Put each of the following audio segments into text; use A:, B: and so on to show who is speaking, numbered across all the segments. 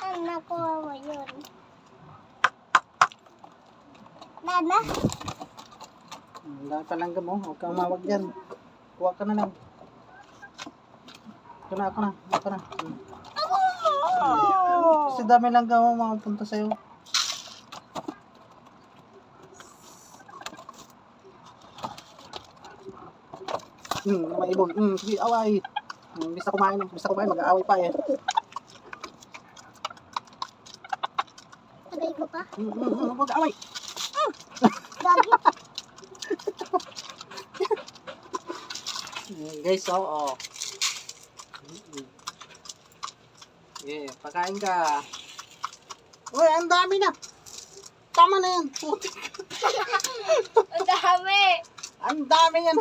A: Ang nakuha mo yun. Nana?
B: Wala pa lang mo. Huwag kang mawag dyan. Kuha ka na lang. Ako na. Kasi dami lang mo mga punta sa'yo. May ibon. Sige, away. Bisa kumain, mag-aaway pa eh.
A: Tagay ko pa?
B: Huwag away.
A: Gagi.
B: Guys, oo. Yeah, pakain ka. Uy, ang dami na. Tama na yan. Putik.
A: Ang dami.
B: Ang dami yan.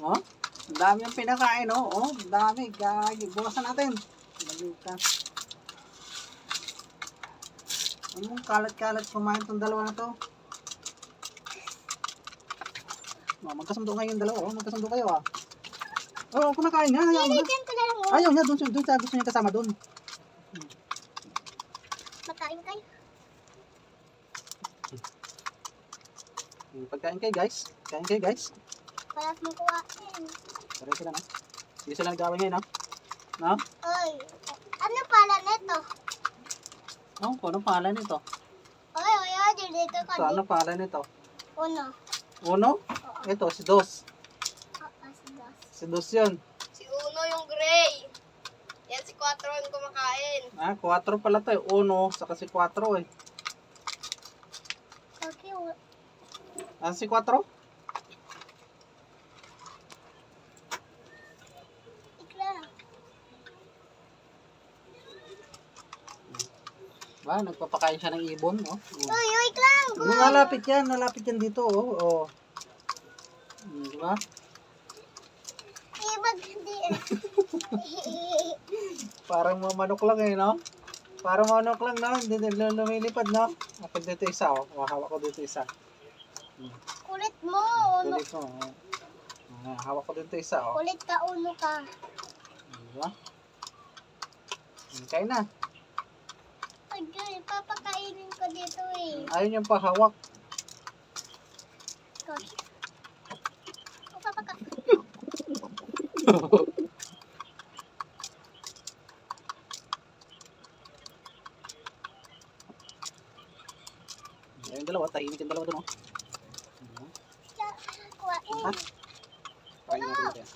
B: Oh, ang dami yung pinakain, oh. Oh, ang dami. Gagi. Bukasan natin. Balik ka. Anong kalat-kalat kumain tong dalawa na to? Oh, magkasundo kayo yung dalawa, oh. Magkasundo kayo, ah. Oh, kumakain nga. Ayaw
A: Hindi,
B: nga.
A: dyan ko na lang.
B: Ayaw nga, doon sa gusto niya kasama doon.
A: Makain kayo.
B: Pagkain kayo, guys. Kain kayo, guys.
A: Paras mo kuwain.
B: Pareho sila, no? Hindi sila nag-away ngayon, no? No?
A: Oy, ano pala neto?
B: Oh, kung anong pangalan nito?
A: Oy, dito ka
B: So, anong pangalan nito?
A: Uno.
B: Uno? Ito, si Dos.
A: Dos.
B: Si Dos yun.
C: Si Uno yung gray. Yan si 4 yung kumakain.
B: Ah, 4 pala to eh. Uno, saka si 4 eh.
A: Okay,
B: Ah, si 4?
A: ikla.
B: Ba, nagpapakain siya ng ibon, no? Oh.
A: Uy, iklang.
B: Nalapit yan dito, oh. Oh. Di ba?
A: Ibag hindi eh.
B: Parang manok lang eh, no? Parang manok lang, no? Hindi lumilipad, no? Ako dito isa, oh. Hawak ko dito isa.
A: Kulit mo, Uno.
B: Kulit mo, oh. Hawak ko dito isa, oh.
A: Kulit ka, Uno ka.
B: Di ba? Kain na.
A: Ay, papakainin ko dito eh.
B: Ayaw niyang pahawak.
A: Gosh. Papaka.
B: Yung dalawa, tahimik yung dalawa doon, oh.
A: Kuwain.
B: Ha? Kain natin yan.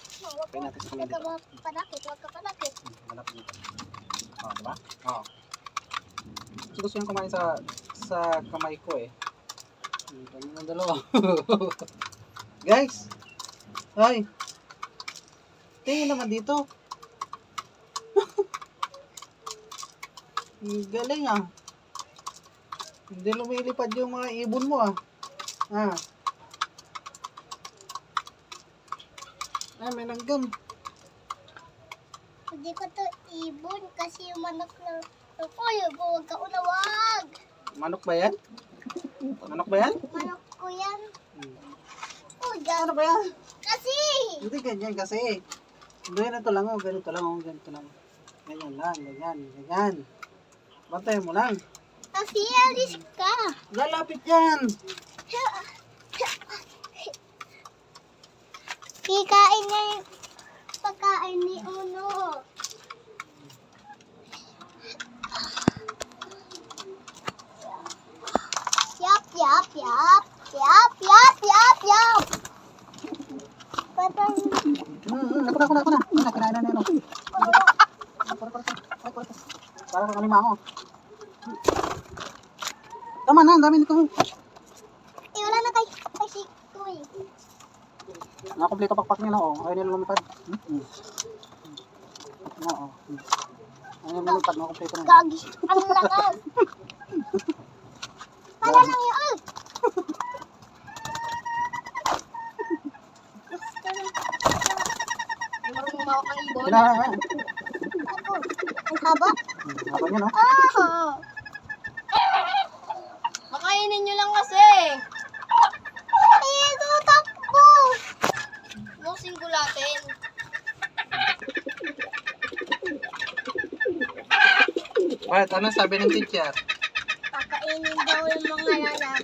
B: Kain natin sa kamay
A: Huwag ka
B: dito.
A: panakit, huwag ka panakit.
B: Malapit dito. Oh, diba? Oh. Kasi gusto niyang kumain sa kamay ko eh. Kami ng dalawa. Guys! Ay! Tingin naman dito. Ang galing ah. Hindi lumilipad yung mga ibon mo ah. Ah. Ay, may langgam.
A: Hindi ko to ibon kasi yung manok na... Uy, huwag ka unawag.
B: Manok ba yan? Manok ba yan?
A: Manok ko yan. Uy,
B: Ano ba yan?
A: kasi!
B: Hindi ganyan kasi. Ganito lang oh, ganito lang oh, ganito lang. Ganyan lang, ganyan. Bantayan mo lang.
A: Kasi alis ka.
B: Lalapit yan!
A: Kikain niya yung pagkain ni Uno. Yap. Patang...
B: Ako na. Kinain na yan oh. Parang kang alimango. Tama na, ang dami nito.
A: Wala na kay si Kuy.
B: Nakakompleto pakpak nila oh. Ayaw nila lumipad. Oo. Ayaw nila lumipad, nakakompleto na.
A: Gagi. Ang lakas. Para lang yun.
C: Ay, marunong umawak ng ibon.
B: Kinain.
A: Ako. Ang haba.
B: Haba niya no?
A: Ah.
C: Makainin nyo lang kasi.
A: Ito takbo.
C: Musing gulatin.
B: Bakit? Ano sabi ng teacher?
A: Pakainin daw yung mga lalagaan.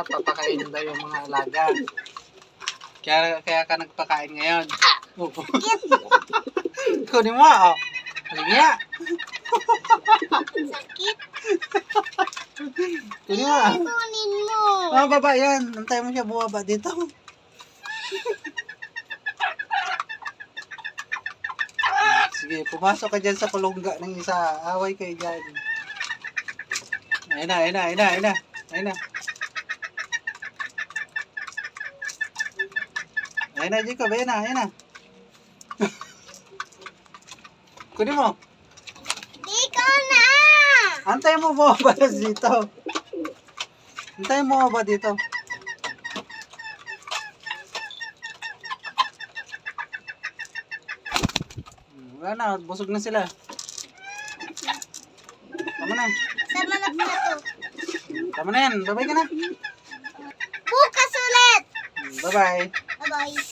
B: Papakainin daw yung mga alaga. Kaya ka nagpakain ngayon. Kunin mo, oh. Halingya.
A: Sakit.
B: Kunin mo.
A: Kunin mo.
B: Baba yan. Antay mo siya bumaba dito. Sige, pumasok ka dyan sa kulungga ng isa. Away kayo dyan. Ayun na. Ayun na, Jacob. Ayun na. Kunin mo.
A: Ikaw na.
B: Antay mo bumaba dito. Antay mo bumaba dito. Wala na, busog na sila. Tama na.
A: Sa manok na to.
B: Tama na yan. Bye-bye ka na.
A: Bukas ulit.
B: Bye-bye.
A: Bye-bye.